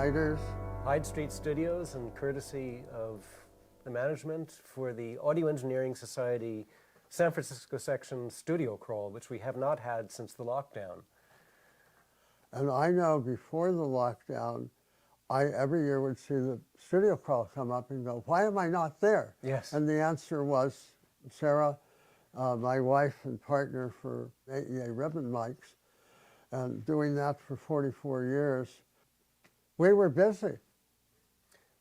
Heider's. Hyde Street Studios, and courtesy of the management for the Audio Engineering Society San Francisco section studio crawl, which we have not had since the lockdown. And I know before the lockdown, I every year would see the studio crawl come up and go, why am I not there? Yes. And the answer was, Sarah, my wife and partner for AEA ribbon mics, and doing that for 44 years, we were busy.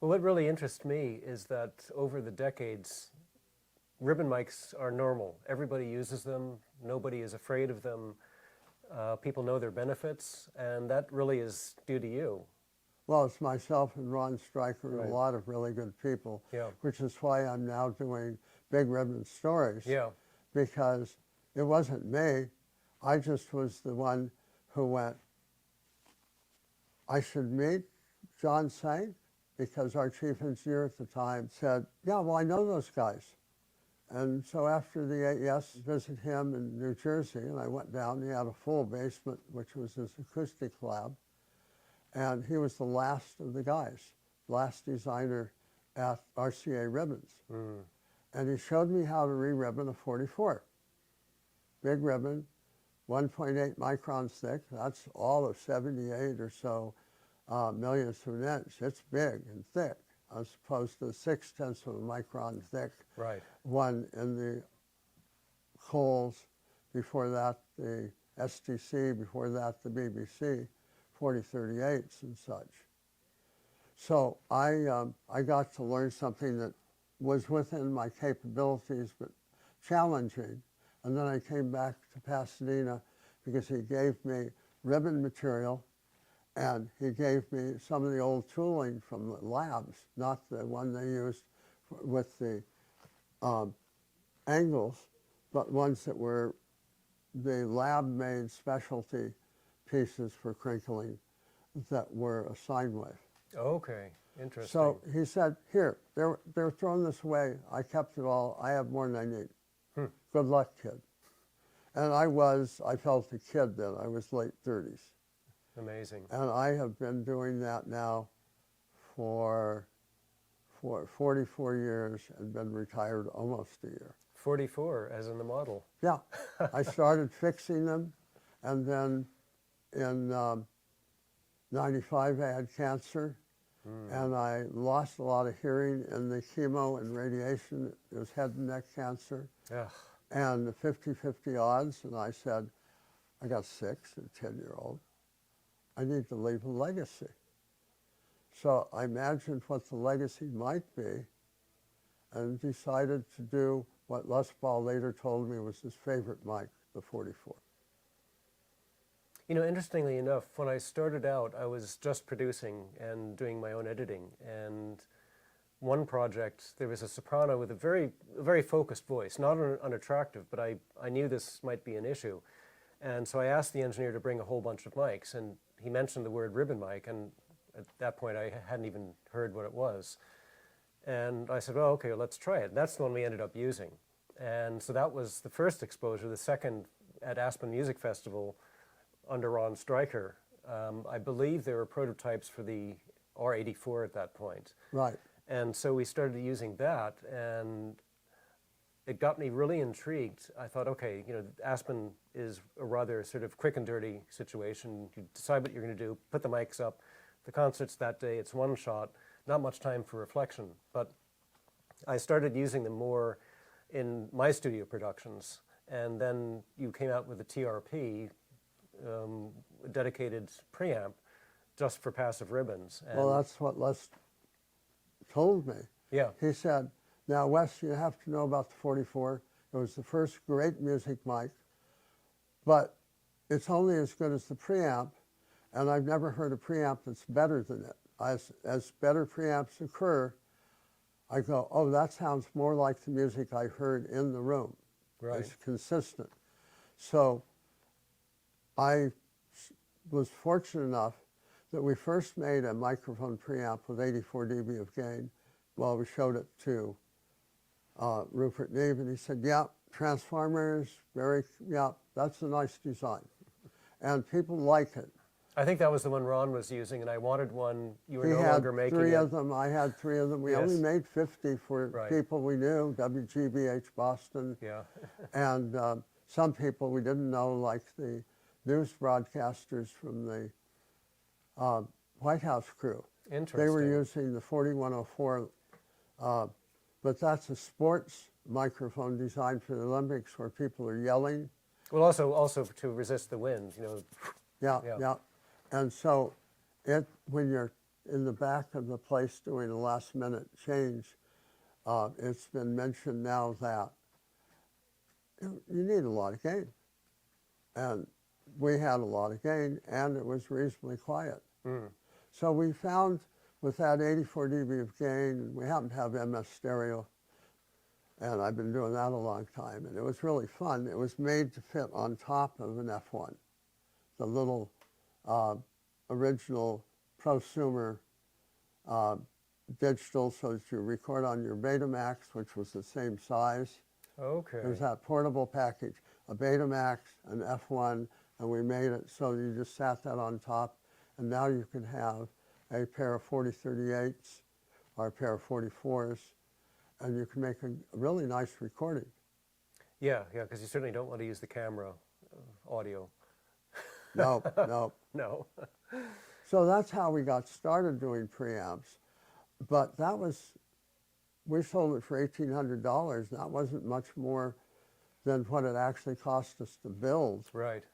Well, what really interests me is that over the decades, ribbon mics are normal. Everybody uses them. Nobody is afraid of them. People know their benefits, and that really is due to you. Well, it's myself and Ron Streicher and Right. a lot of really good people, Yeah. which is why I'm now doing Big Ribbon Stories. Yeah. Because it wasn't me. I just was the one who went, I should meet John Saint, because our chief engineer at the time said, yeah, well, I know those guys. And so after the AES visited him in New Jersey, and I went down, he had a full basement, which was his acoustic lab. And he was the last of the guys, last designer at RCA Ribbons. Mm. And he showed me how to re-ribbon a 44. Big ribbon, 1.8 microns thick. That's all of 78 or so millionths of an inch. It's big and thick, as opposed to 0.6 of a micron thick. Right. One in the Coles, before that the STC, before that the BBC, 4038s and such. So I got to learn something that was within my capabilities, but challenging. And then I came back to Pasadena because he gave me ribbon material, and he gave me some of the old tooling from the labs, not the one they used with the angles, but ones that were the lab-made specialty pieces for crinkling that were a sine wave. Okay. Interesting. So he said, here, they're throwing this away. I kept it all. I have more than I need. Good luck, kid. And I felt a kid then. I was late 30s. Amazing. And I have been doing that now for 44 years and been retired almost a year. 44, as in the model. Yeah. I started fixing them, and then in 95 I had cancer. And I lost a lot of hearing in the chemo and radiation. It was head and neck cancer. Ugh. And the 50-50 odds, and I said, I got 6 and 10-year-old. I need to leave a legacy. So I imagined what the legacy might be and decided to do what Les Paul later told me was his favorite mic, the 44. You know, interestingly enough, when I started out, I was just producing and doing my own editing. And one project, there was a soprano with a very focused voice, not unattractive, but I knew this might be an issue. And so I asked the engineer to bring a whole bunch of mics, and he mentioned the word ribbon mic, and at that point I hadn't even heard what it was. And I said, well, okay, let's try it. And that's the one we ended up using. And so that was the first exposure. The second, at Aspen Music Festival, under Ron Streicher. I believe there were prototypes for the R84 at that point. Right. And so we started using that, and it got me really intrigued. I thought, okay, you know, Aspen is a rather sort of quick and dirty situation. You decide what you're going to do, put the mics up. The concert's that day, it's one shot, not much time for reflection. But I started using them more in my studio productions, and then you came out with a TRP, dedicated preamp, just for passive ribbons. And well, that's what Les told me. yeah. He said, now, Wes, you have to know about the 44. It was the first great music mic, but it's only as good as the preamp, and I've never heard a preamp that's better than it. As better preamps occur, I go, oh, that sounds more like the music I heard in the room. Right. It's consistent. So I was fortunate enough that we first made a microphone preamp with 84 dB of gain. Well, we showed it to Rupert Neve, and he said, yeah, transformers, yeah, that's a nice design. And people like it. I think that was the one Ron was using, and I wanted one. You were He no had longer making three it. of them. I had three of them. We only Yes. made 50 for Right. people we knew, WGBH Boston, Yeah. and some people we didn't know, like the news broadcasters from the White House crew. Interesting. They were using the 4104, but that's a sports microphone designed for the Olympics where people are yelling. Well, also to resist the wind, you know. Yeah, Yeah. yeah. And so when you're in the back of the place doing a last minute change, it's been mentioned now that you need a lot of gain. And we had a lot of gain, and it was reasonably quiet. So we found with that 84 dB of gain, we happen to have MS stereo, and I've been doing that a long time, and it was really fun. It was made to fit on top of an F1, the little original prosumer digital, so that you record on your Betamax, which was the same size. Okay. There's that portable package, a Betamax, an F1, and we made it so you just sat that on top, and now you can have a pair of 4038s or a pair of 44s, and you can make a really nice recording. Yeah, because you certainly don't want to use the camera audio. No, no. No. So that's how we got started doing preamps, but that was, we sold it for $1,800. That wasn't much more than what it actually cost us to build. Right.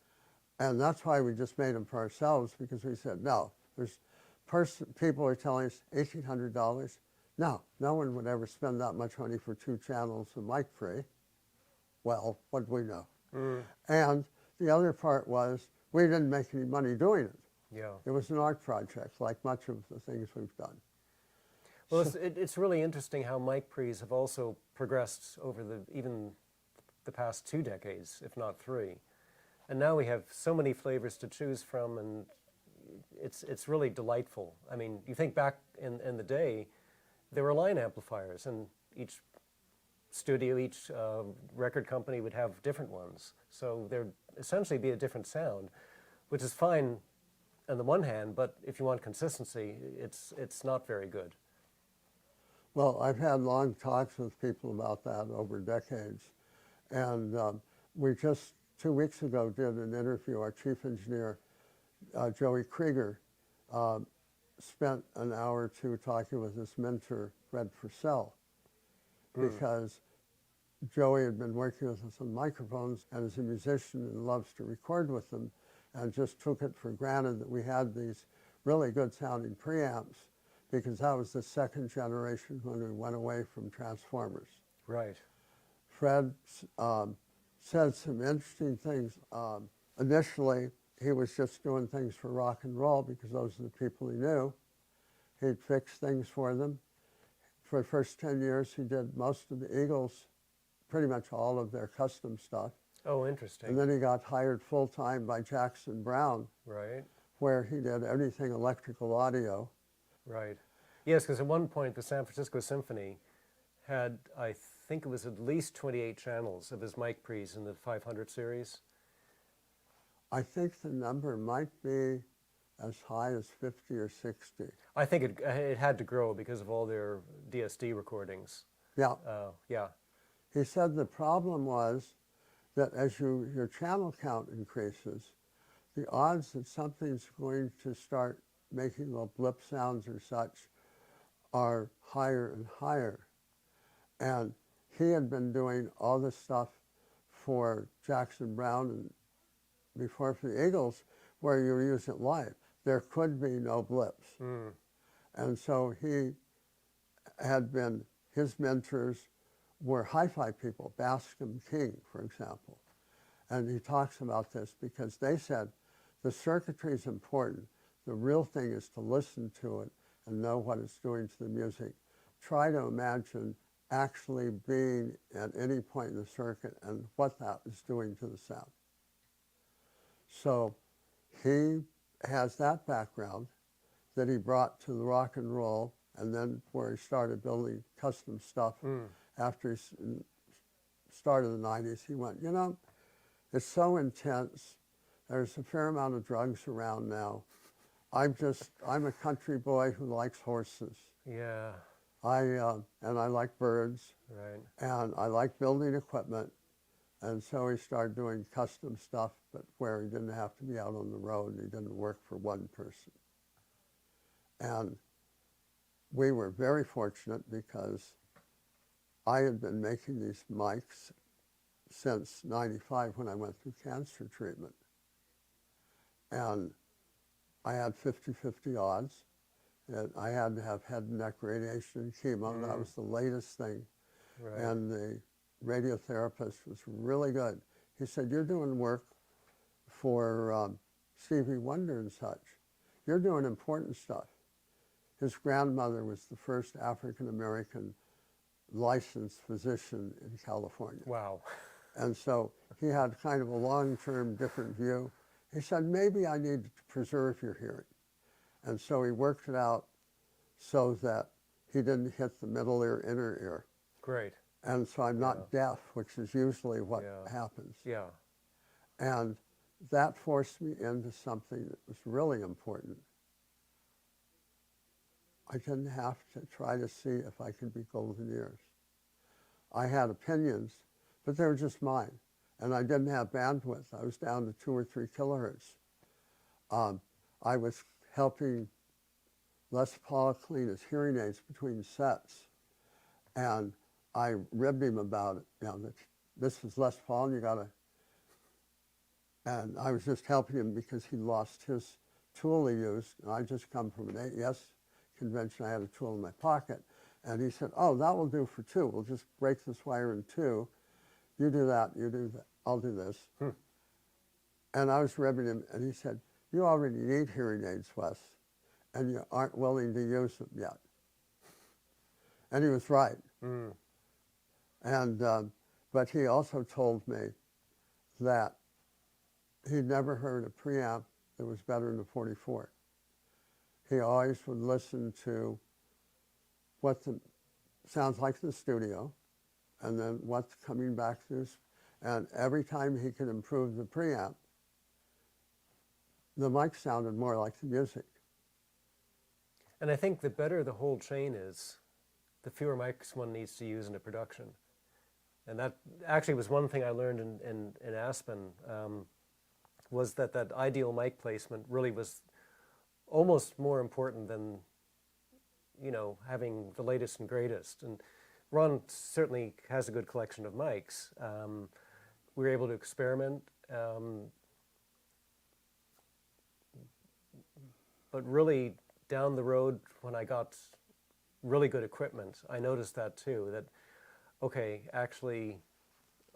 And that's why we just made them for ourselves, because we said, no, there's people are telling us $1,800. No, no one would ever spend that much money for 2 channels of mic free. Well, what do we know? And the other part was we didn't make any money doing it. Yeah. It was an art project, like much of the things we've done. Well, it's really interesting how mic pre's have also progressed over even the past 2 decades, if not 3. And now we have so many flavors to choose from, and it's really delightful. I mean, you think back in the day, there were line amplifiers, and each studio, each record company would have different ones. So there'd essentially be a different sound, which is fine on the one hand, but if you want consistency, it's not very good. Well, I've had long talks with people about that over decades. And we just 2 weeks ago did an interview. Our chief engineer, Joey Krieger, spent an hour or 2 talking with his mentor, Fred Forsell, because Joey had been working with us on microphones and is a musician and loves to record with them, and just took it for granted that we had these really good sounding preamps, because that was the second generation when we went away from transformers. Right. Fred said some interesting things. Initially, he was just doing things for rock and roll because those are the people he knew. He'd fix things for them. For the first 10 years, he did most of the Eagles, pretty much all of their custom stuff. Oh, interesting. And then he got hired full-time by Jackson Browne, Right. where he did everything electrical audio. Right. Yes, because at one point the San Francisco Symphony had, I think it was at least 28 channels of his mic pre's in the 500 series. I think the number might be as high as 50 or 60. I think it had to grow because of all their DSD recordings. Yeah. Yeah. He said the problem was that as your channel count increases, the odds that something's going to start making little blip sounds or such are higher and higher. And he had been doing all this stuff for Jackson Browne and before for the Eagles, where you use it live. There could be no blips. And so he had been, his mentors were hi-fi people, Bascom King, for example. And he talks about this because they said the circuitry is important. The real thing is to listen to it and know what it's doing to the music. Try to imagine actually being at any point in the circuit and what that is doing to the sound. So he has that background that he brought to the rock and roll, and then where he started building custom stuff. After he started the 90s, he went, you know, it's so intense There's a fair amount of drugs around now. I'm a country boy who likes horses. Yeah. And I like birds, Right. and I like building equipment. And so he started doing custom stuff, but where he didn't have to be out on the road and he didn't work for one person. And we were very fortunate because I had been making these mics since '95 when I went through cancer treatment. And I had 50-50 odds. And I had to have head and neck radiation and chemo. That was the latest thing. Right. And the radiotherapist was really good. He said, "You're doing work for Stevie Wonder and such. You're doing important stuff." His grandmother was the first African-American licensed physician in California. Wow. And so he had kind of a long-term different view. He said, "Maybe I need to preserve your hearing." And so he worked it out so that he didn't hit the middle ear, inner ear. Great. And so I'm not deaf, which is usually what happens. Yeah. And that forced me into something that was really important. I didn't have to try to see if I could be golden ears. I had opinions, but they were just mine. And I didn't have bandwidth. I was down to 2 or 3 kilohertz. I was helping Les Paul clean his hearing aids between sets. And I ribbed him about it. You know, that this is Les Paul and you gotta, and I was just helping him because he lost his tool he used. And I just come from an AES convention. I had a tool in my pocket. And he said, "Oh, that will do for 2. We'll just break this wire in 2. You do that, you do that, I'll do this." And I was ribbing him, and he said, "You already need hearing aids, Wes, and you aren't willing to use them yet." And he was right. And, but he also told me that he'd never heard a preamp that was better than a 44. He always would listen to what the sounds like in the studio, and then what's coming back through. And every time he could improve the preamp, the mic sounded more like the music. And I think the better the whole chain is, the fewer mics one needs to use in a production. And that actually was one thing I learned in Aspen, was that ideal mic placement really was almost more important than, you know, having the latest and greatest. And Ron certainly has a good collection of mics. We were able to experiment, but really down the road when I got really good equipment, I noticed that too, that, okay, actually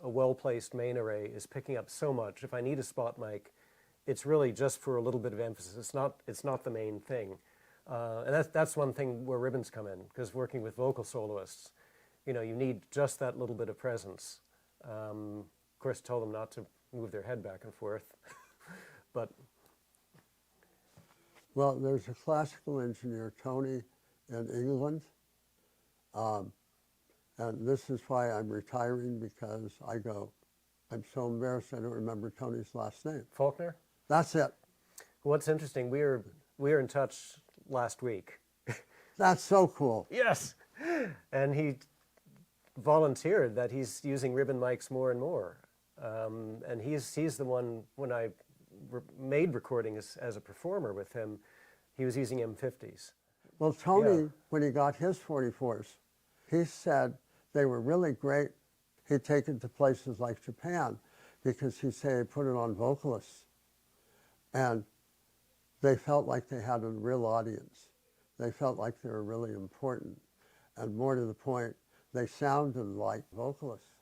a well-placed main array is picking up so much. If I need a spot mic, it's really just for a little bit of emphasis. It's not the main thing. And that's one thing where ribbons come in, because working with vocal soloists, you know, you need just that little bit of presence. Of course, tell them not to move their head back and forth, but. Well, there's a classical engineer, Tony, in England. And this is why I'm retiring, because I'm so embarrassed I don't remember Tony's last name. Faulkner? That's it. What's interesting, we were in touch last week. That's so cool. Yes. And he volunteered that he's using ribbon mics more and more. And he's the one, when I made recordings as a performer with him, he was using M50s. Well, Tony, when he got his 44s, he said they were really great. He'd taken to places like Japan because he said he put it on vocalists. And they felt like they had a real audience. They felt like they were really important. And more to the point, they sounded like vocalists.